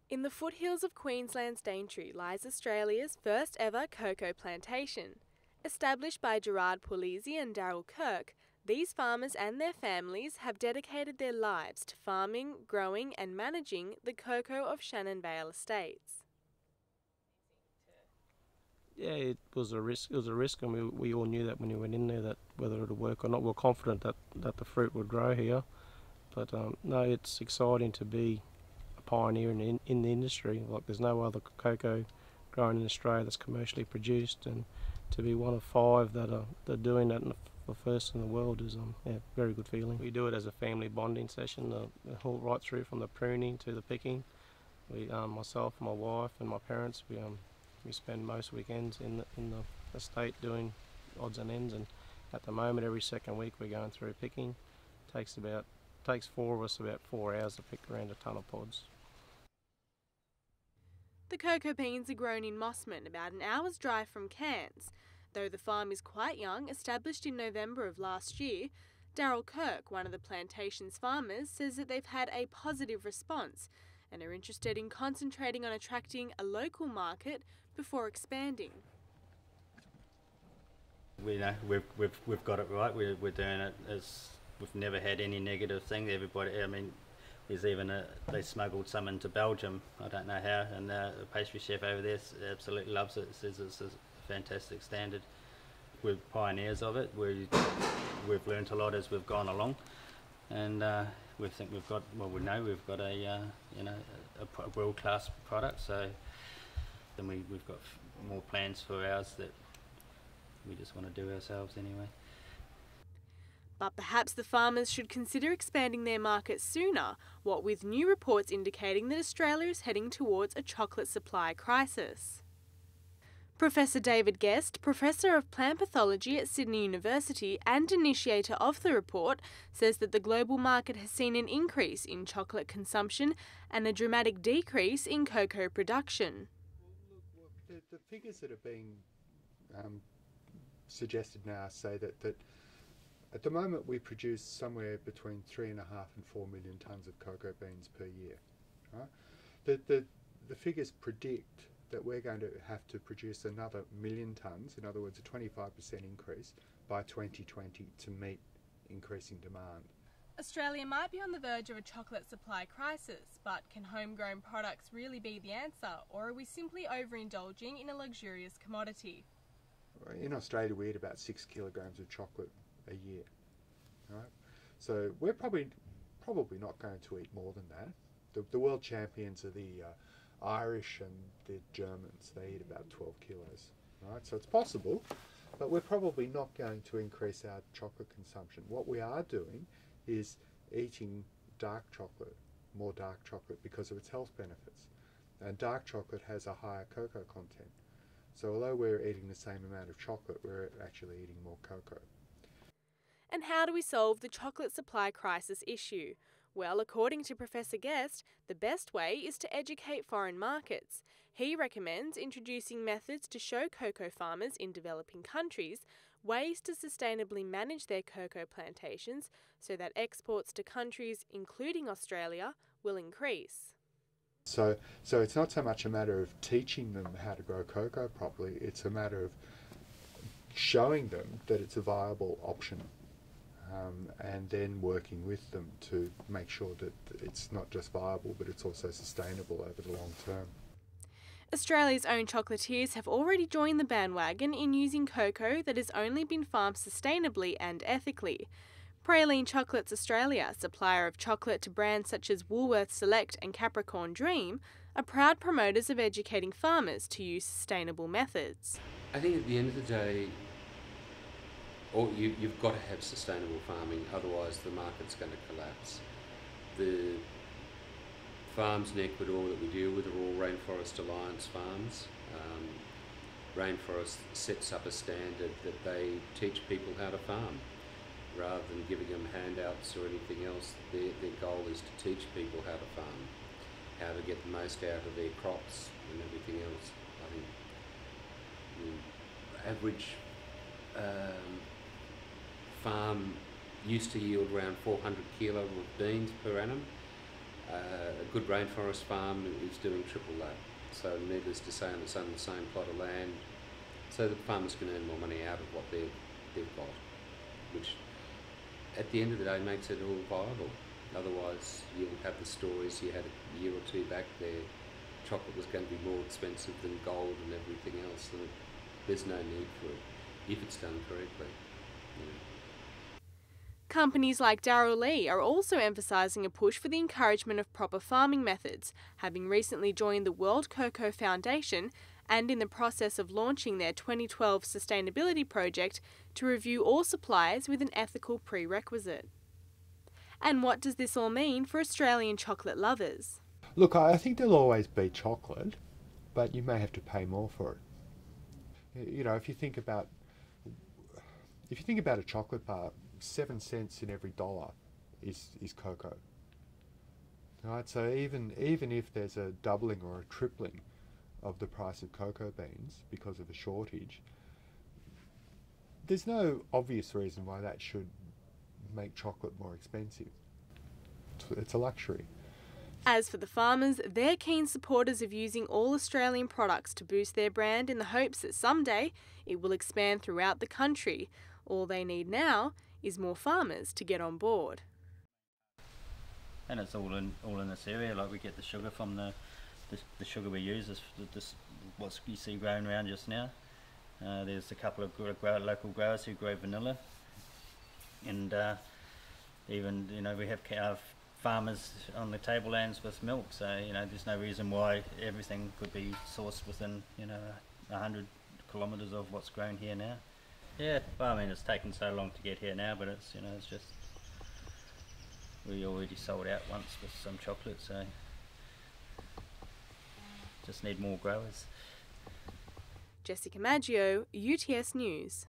In the foothills of Queensland's Daintree lies Australia's first ever cocoa plantation. Established by Gerard Puglisi and Daryl Kirk, these farmers and their families have dedicated their lives to farming, growing and managing the cocoa of Shannon Vale Estates. Yeah, it was a risk. It was a risk, and we all knew that when we went in there, that whether it would work or not. We were confident that the fruit would grow here. But no, it's exciting to be a pioneer in the industry. Like, there's no other cocoa grown in Australia that's commercially produced, and to be one of 5 that are doing that the first in the world is yeah, very good feeling. We do it as a family bonding session, right through from the pruning to the picking. We, myself, my wife, and my parents, we spend most weekends in the estate doing odds and ends, and at the moment every second week we're going through picking. Takes 4 of us about 4 hours to pick around a ton of pods. The cocoa beans are grown in Mossman, about an hour's drive from Cairns. Though the farm is quite young, established in November of last year, Daryl Kirk, one of the plantation's farmers, says that they've had a positive response and are interested in concentrating on attracting a local market before expanding. We know we've got it right. We're doing it as we've never had any negative thing. Everybody, I mean, there's even they smuggled some into Belgium. I don't know how, and the pastry chef over there absolutely loves it. Says it's a fantastic standard. We're pioneers of it. We've learnt a lot as we've gone along, and we think we've got, well, we know we've got a world-class product. So then we've got more plans for ours that we just want to do ourselves anyway. But perhaps the farmers should consider expanding their market sooner, what with new reports indicating that Australia is heading towards a chocolate supply crisis. Professor David Guest, Professor of Plant Pathology at Sydney University and initiator of the report, says that the global market has seen an increase in chocolate consumption and a dramatic decrease in cocoa production. The figures that are being suggested now say that at the moment we produce somewhere between 3.5 and 4 million tonnes of cocoa beans per year. Right? The figures predict that we're going to have to produce another 1 million tonnes, in other words a 25% increase, by 2020 to meet increasing demand. Australia might be on the verge of a chocolate supply crisis, but can homegrown products really be the answer, or are we simply overindulging in a luxurious commodity? In Australia we eat about 6 kilograms of chocolate a year, right? So we're probably not going to eat more than that. The world champions are the Irish and the Germans. They eat about 12 kilos, right? So it's possible, but we're probably not going to increase our chocolate consumption. What we are doing is eating more dark chocolate because of its health benefits. And dark chocolate has a higher cocoa content. So although we're eating the same amount of chocolate, we're actually eating more cocoa. And how do we solve the chocolate supply crisis issue? Well, according to Professor Guest, the best way is to educate foreign markets. He recommends introducing methods to show cocoa farmers in developing countries ways to sustainably manage their cocoa plantations so that exports to countries, including Australia, will increase. So it's not so much a matter of teaching them how to grow cocoa properly, it's a matter of showing them that it's a viable option. And then working with them to make sure that it's not just viable, but it's also sustainable over the long term. Australia's own chocolatiers have already joined the bandwagon in using cocoa that has only been farmed sustainably and ethically. Praline Chocolates Australia, supplier of chocolate to brands such as Woolworths Select and Capricorn Dream, are proud promoters of educating farmers to use sustainable methods. I think at the end of the day, you've got to have sustainable farming, otherwise the market's going to collapse. The farms in Ecuador that we deal with are all Rainforest Alliance farms. Rainforest sets up a standard that they teach people how to farm. Rather than giving them handouts or anything else, their goal is to teach people how to farm, how to get the most out of their crops and everything else. I think the average farm used to yield around 400 kilo of beans per annum. A good rainforest farm is doing triple that. So needless to say, it's on the same plot of land, so the farmers can earn more money out of what they've got, which at the end of the day makes it all viable. Otherwise, you'll have the stories you had a year or two back there. Chocolate was going to be more expensive than gold and everything else. And there's no need for it if it's done correctly. You know. Companies like Darryl Lee are also emphasising a push for the encouragement of proper farming methods, having recently joined the World Cocoa Foundation and in the process of launching their 2012 sustainability project to review all suppliers with an ethical prerequisite. And what does this all mean for Australian chocolate lovers? Look, I think there'll always be chocolate, but you may have to pay more for it. You know, if you think about a chocolate bar, 7 cents in every dollar is cocoa. Right, so even if there's a doubling or a tripling of the price of cocoa beans because of a shortage, there's no obvious reason why that should make chocolate more expensive. It's a luxury. As for the farmers, they're keen supporters of using all Australian products to boost their brand in the hopes that someday it will expand throughout the country. All they need now is more farmers to get on board. And it's all in this area. Like we get the sugar from the sugar we use is what you see growing around just now. There's a couple of local growers who grow vanilla, and even we have farmers on the tablelands with milk. So there's no reason why everything could be sourced within 100 kilometres of what's grown here now. Yeah, well, I mean it's taken so long to get here now, but it's it's just we already sold out once with some chocolate, so just need more growers. Jessica Maggio, UTS News.